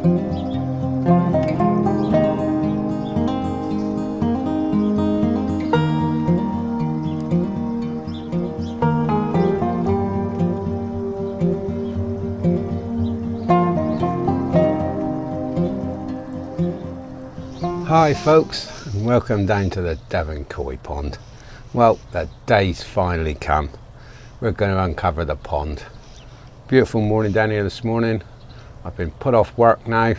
Hi folks, and welcome down to the Devon Koi Pond. Well, the day's finally come. We're going to uncover the pond. Beautiful morning down here this morning. I've been put off work now,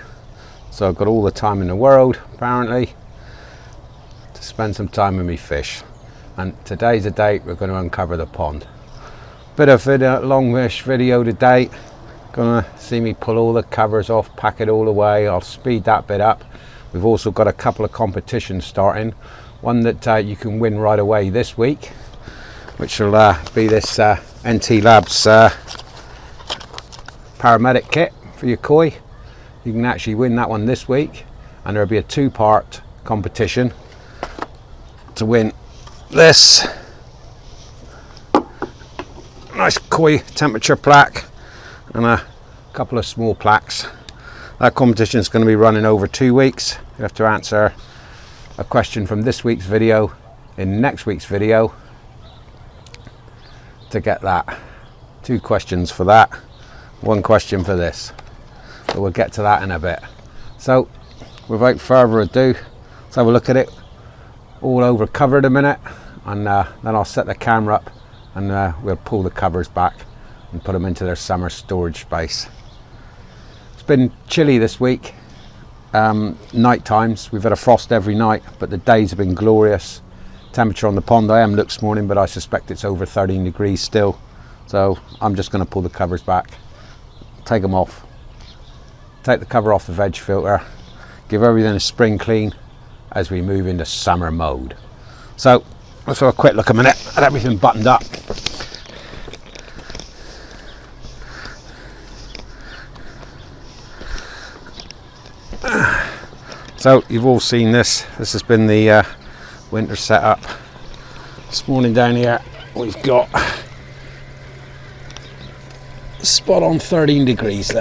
so I've got all the time in the world apparently to spend some time with me fish. And today's the date we're going to uncover the pond. Bit of longish video today. Gonna see me pull all the covers off, pack it all away. I'll speed that bit up. We've also got a couple of competitions starting. One that you can win right away this week, which will be this NT Labs paramedic kit for your koi. You can actually win that one this week, and there'll be a two-part competition to win this nice koi temperature plaque and a couple of small plaques. That competition is going to be running over 2 weeks. You have to answer a question from this week's video in next week's video to get that. 2 questions for that, 1 question for this. But we'll get to that in a bit. So without further ado, let's have a look at it. All over covered a minute, and then I'll set the camera up and we'll pull the covers back and put them into their summer storage space. It's been chilly this week. Night times, we've had a frost every night, but the days have been glorious. Temperature on the pond, I haven't looked this morning, but I suspect it's over 13 degrees still. So I'm just going to pull the covers back, take them off, take the cover off the veg filter, give everything a spring clean as we move into summer mode. So let's have a quick look a minute at everything buttoned up. So you've all seen this. This has been the winter setup. This morning down here we've got spot on 13 degrees.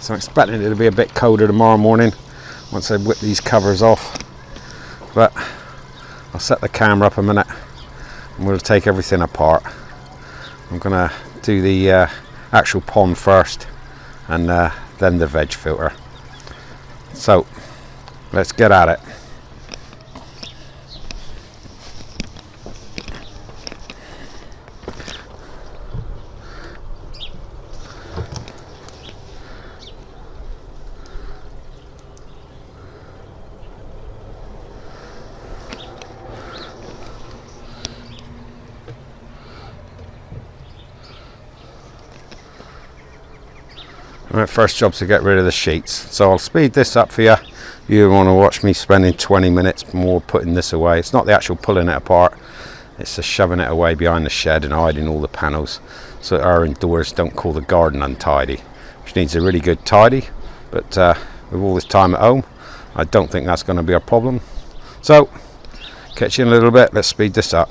So I'm expecting it to be a bit colder tomorrow morning once I whip these covers off. But I'll set the camera up a minute and we'll take everything apart. I'm gonna do the actual pond first and then the veg filter. So let's get at it. Right, first job's to get rid of the sheets, so I'll speed this up for you. You want to watch me spending 20 minutes more putting this away. It's not the actual pulling it apart, it's just shoving it away behind the shed and hiding all the panels so that our indoors don't call the garden untidy, which needs a really good tidy. But with all this time at home, I don't think that's going to be a problem. So catch you in a little bit. Let's speed this up.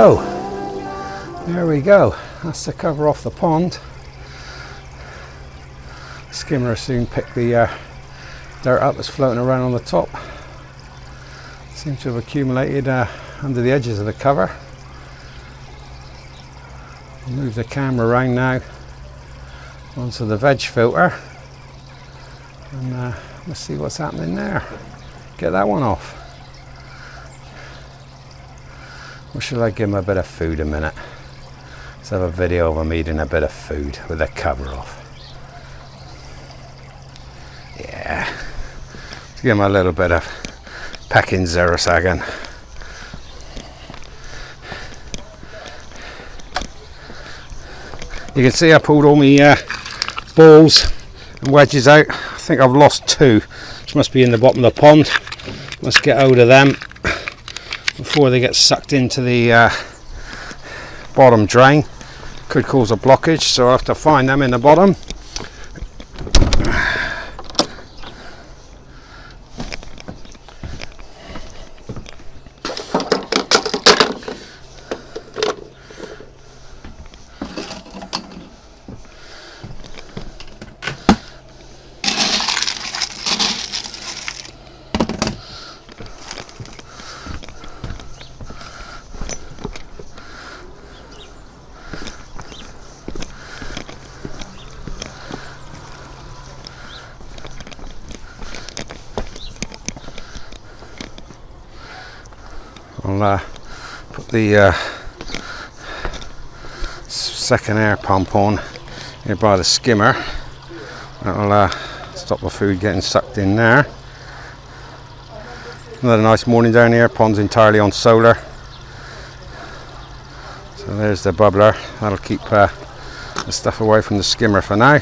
go. There we go. That's the cover off the pond. Skimmer will soon pick the dirt up that's floating around on the top. Seems to have accumulated under the edges of the cover. I'll move the camera around now onto the veg filter, and let's see what's happening there. Get that one off. Or should I give him a bit of food a minute? Let's have a video of him eating a bit of food with the cover off. Yeah. Let's give him a little bit of pecking Zerasagan. You can see I pulled all my balls and wedges out. I think I've lost 2, which must be in the bottom of the pond. Must get hold of them before they get sucked into the bottom drain. Could cause a blockage, so I'll have to find them in the bottom. I'll put the second air pump on here by the skimmer. That'll stop the food getting sucked in there. Another nice morning down here. Pond's entirely on solar. So there's the bubbler. That'll keep the stuff away from the skimmer for now.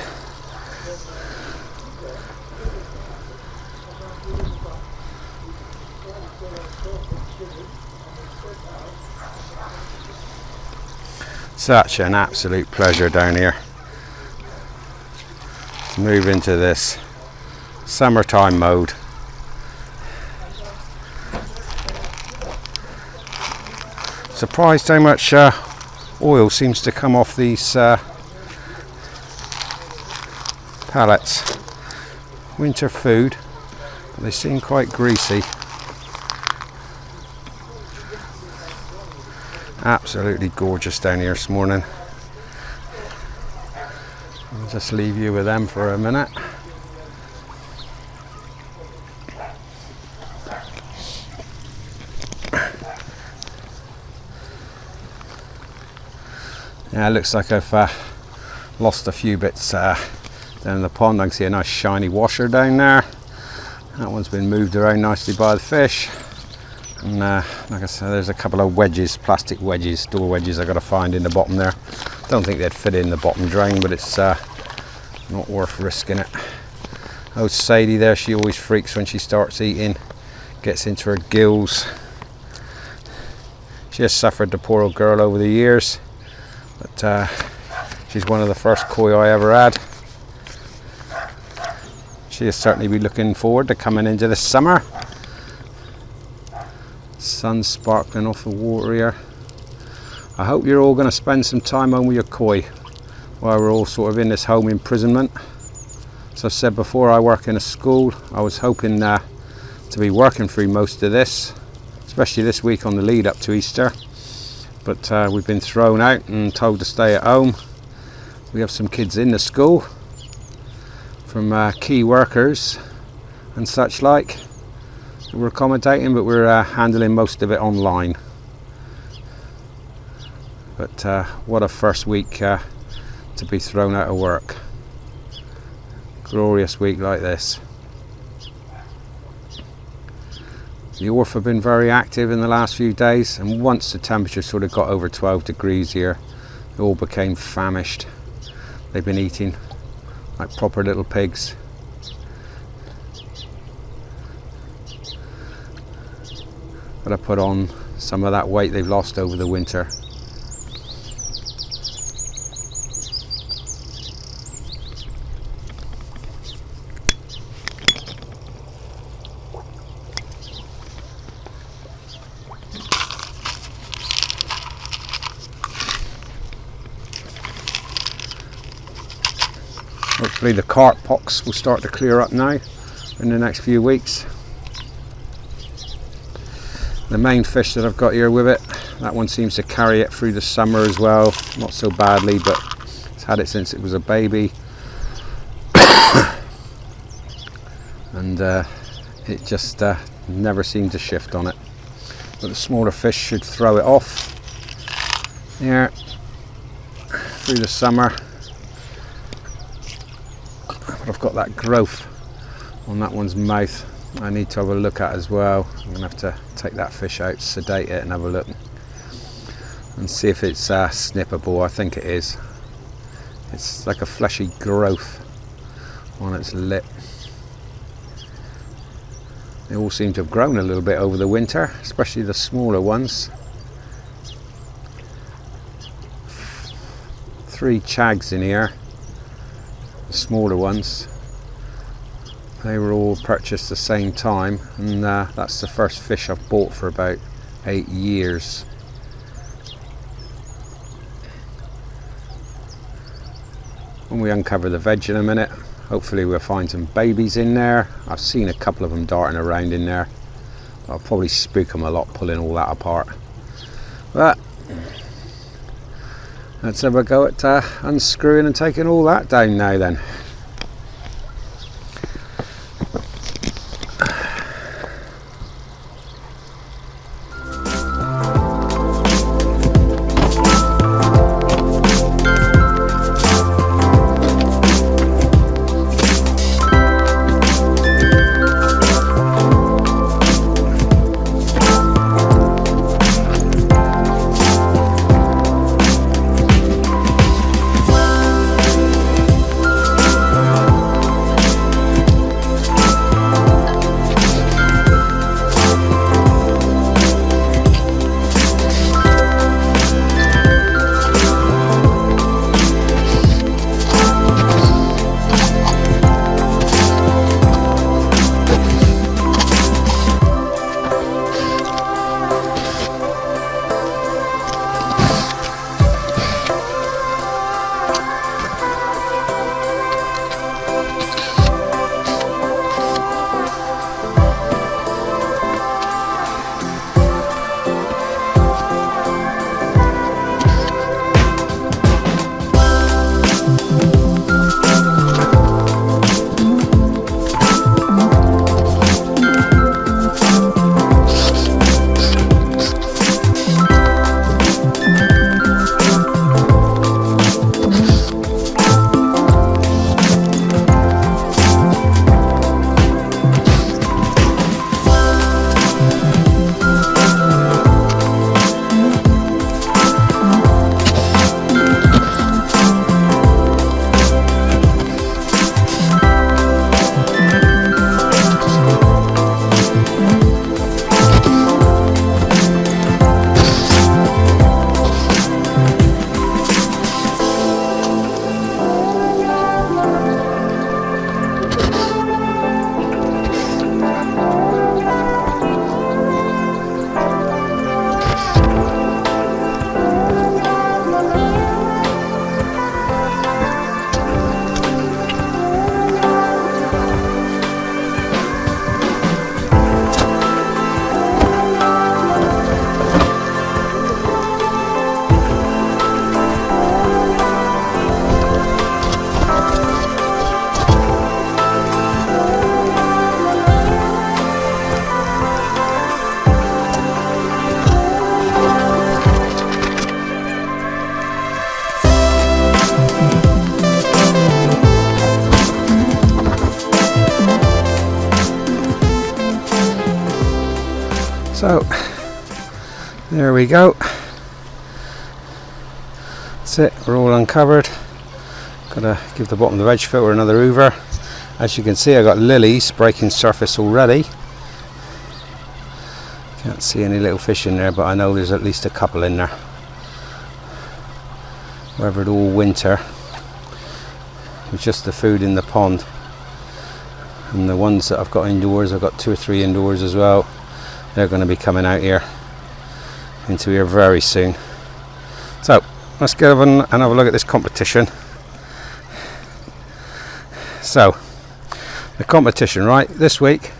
Such an absolute pleasure down here to move into this summertime mode. Surprised how much oil seems to come off these pallets. Winter food, but they seem quite greasy. Absolutely gorgeous down here this morning. I'll just leave you with them for a minute. Yeah, it looks like I've lost a few bits down in the pond. I can see a nice shiny washer down there. That one's been moved around nicely by the fish. And like I said, there's a couple of wedges, plastic wedges, door wedges I got to find in the bottom there. Don't think they'd fit in the bottom drain, but it's not worth risking it. Oh, Sadie there, she always freaks when she starts eating, gets into her gills. She has suffered, the poor old girl, over the years, but she's one of the first koi I ever had. She'll certainly be looking forward to coming into the summer. Sun sparkling off the water here. I hope you're all going to spend some time home with your koi while we're all sort of in this home imprisonment. As I've said before, I work in a school. I was hoping to be working through most of this, especially this week on the lead up to Easter, but we've been thrown out and told to stay at home. We have some kids in the school from key workers and such like. We're accommodating, but we're handling most of it online. But what a first week to be thrown out of work. Glorious week like this. The Orf have been very active in the last few days, and once the temperature sort of got over 12 degrees here, they all became famished. They've been eating like proper little pigs. Got to put on some of that weight they've lost over the winter. Hopefully the carp pox will start to clear up now in the next few weeks. The main fish that I've got here with it, that one seems to carry it through the summer as well, not so badly, but it's had it since it was a baby. And it just never seemed to shift on it. But the smaller fish should throw it off here through the summer. But I've got that growth on that one's mouth I need to have a look at as well. I'm going to have to take that fish out, sedate it and have a look and see if it's snippable. I think it is. It's like a fleshy growth on its lip. They all seem to have grown a little bit over the winter, especially the smaller ones. 3 chags in here, the smaller ones. They were all purchased the same time, and that's the first fish I've bought for about 8 years. When we uncover the veg in a minute, hopefully we'll find some babies in there. I've seen a couple of them darting around in there. I'll probably spook them a lot pulling all that apart. But let's have a go at unscrewing and taking all that down now then. So there we go. That's it, we're all uncovered. Gotta give the bottom of the veg filter another hoover. As you can see, I got lilies breaking surface already. Can't see any little fish in there, but I know there's at least a couple in there. Weathered all winter with just the food in the pond. And the ones that I've got indoors, I've got 2 or 3 indoors as well. They're going to be coming out here into here very soon. So let's go and have a look at this competition. So the competition, right, this week,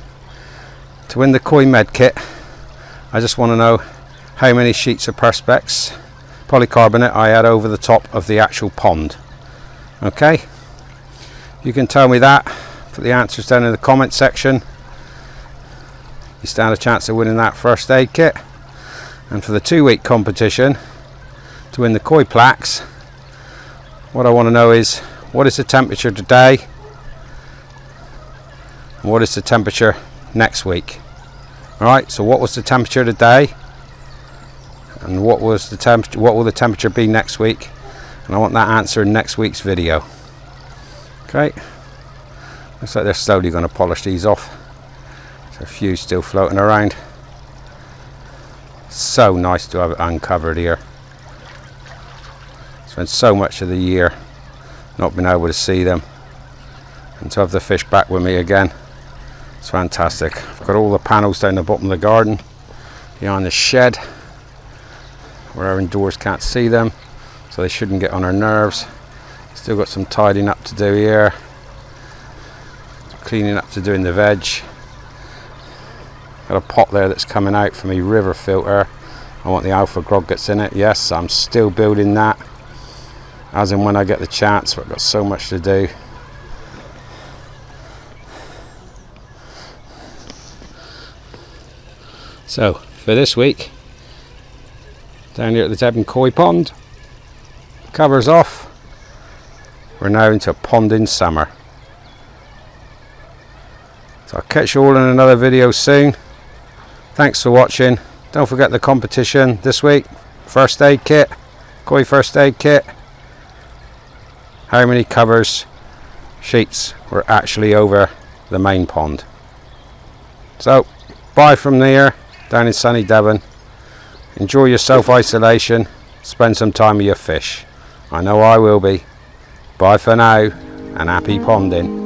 to win the koi med kit, I just want to know how many sheets of perspex polycarbonate I had over the top of the actual pond. Okay, you can tell me that, put the answers down in the comment section. You stand a chance of winning that first aid kit. And for the 2-week competition, to win the koi plaques, what I want to know is, what is the temperature today and what is the temperature next week? Alright, so what was the temperature today and what will the temperature be next week? And I want that answer in next week's video. Okay, looks like they're slowly going to polish these off. There's a few still floating around. So nice to have it uncovered here. Spent so much of the year not being able to see them, and to have the fish back with me again, it's fantastic. I've got all the panels down the bottom of the garden, behind the shed, where our indoors can't see them, so they shouldn't get on our nerves. Still got some tidying up to do here, cleaning up to do in the veg. Got a pot there that's coming out for me river filter. I want the alpha grog that's in it. Yes, I'm still building that as and when I get the chance, but I've got so much to do. So for this week, down here at the Devon Koi Pond, covers off. We're now into ponding summer. So I'll catch you all in another video soon. Thanks for watching. Don't forget the competition this week. First aid kit, koi first aid kit. How many covers, sheets were actually over the main pond. So bye from there, down in sunny Devon. Enjoy your self-isolation. Spend some time with your fish. I know I will be. Bye for now, and happy ponding.